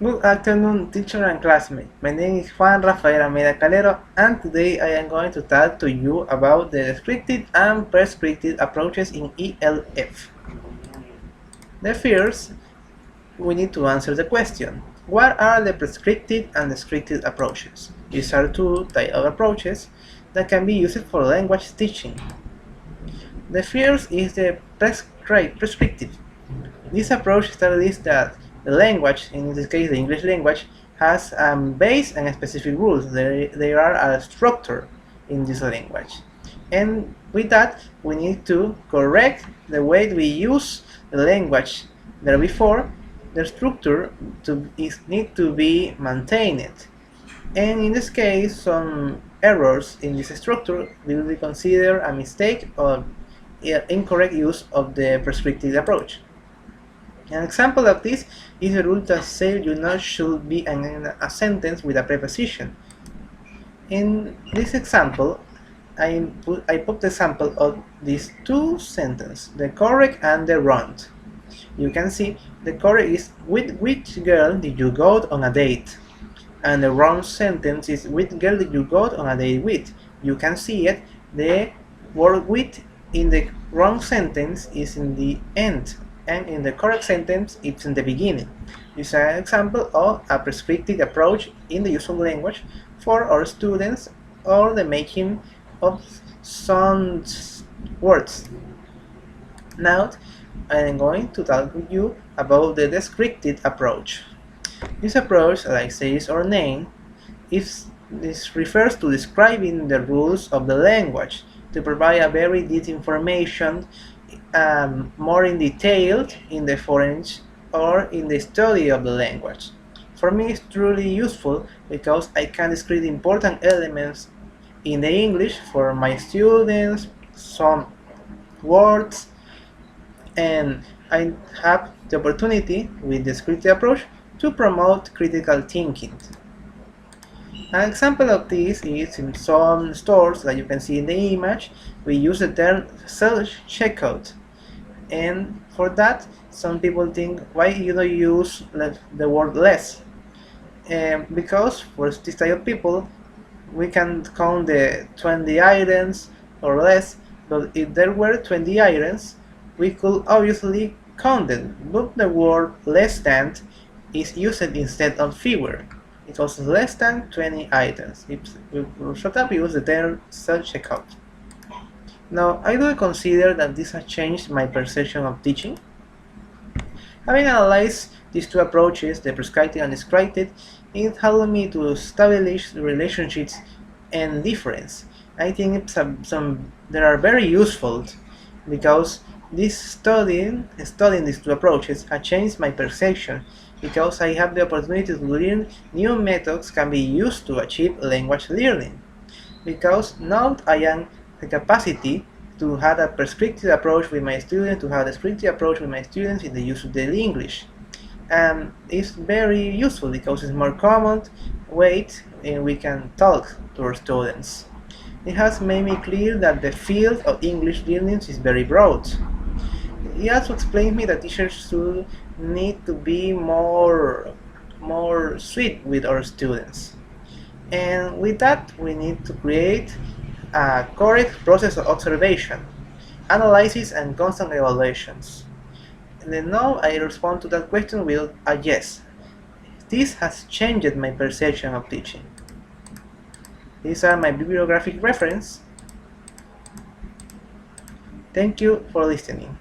Good afternoon, teacher and classmate. My name is Juan Rafael Almeida Calero, and today I am going to talk to you about the descriptive and prescriptive approaches in ELF. The first, we need to answer the question: what are the prescriptive and descriptive approaches? These are two types of approaches that can be used for language teaching. The first is the prescriptive. This approach establishes that the language, in this case the English language, has a base and specific rules. There are a structure in this language. And with that, we need to correct the way we use the language. There before, the structure need to be maintained. And in this case, some errors in this structure will be considered a mistake or incorrect use of the prescriptive approach. An example of this is the rule that says you know should be a sentence with a preposition. In this example, I put the example of these two sentences, the correct and the wrong. You can see the correct is with which girl did you go on a date? And the wrong sentence is which girl did you go on a date with? You can see it, the word with in the wrong sentence is in the end, and in the correct sentence it's in the beginning. This is an example of a prescriptive approach in the use of language for our students or the making of some words. Now I am going to talk with you about the descriptive approach. This approach, like says our name, this refers to describing the rules of the language to provide a very detailed information more in detail in the foreign or in the study of the language. For me, it's truly useful because I can describe important elements in the English for my students, some words, and I have the opportunity with the descriptive approach to promote critical thinking. An example of this is in some stores that you can see in the image, we use the term self-checkout. And for that, some people think, why you don't use the word less? Because for this type of people, we can count the 20 items or less, but if there were 20 items, we could obviously count them, but the word less than is used instead of fewer. It was less than 20 items. If we should have used the term self-checkout. Now, I do consider that this has changed my perception of teaching. Having analyzed these two approaches, the prescriptive and descriptive, it helped me to establish the relationships and difference. I think they are very useful because studying these two approaches has changed my perception because I have the opportunity to learn new methods can be used to achieve language learning. Because now I am the capacity to have a prescriptive approach with my students, to have a descriptive approach with my students in the use of the English. And it's very useful because it's more common way and we can talk to our students. It has made me clear that the field of English learning is very broad. It also explains me that teachers should need to be more sweet with our students. And with that, we need to create a correct process of observation, analysis, and constant evaluations. And then now I respond to that question with a yes. This has changed my perception of teaching. These are my bibliographic reference. Thank you for listening.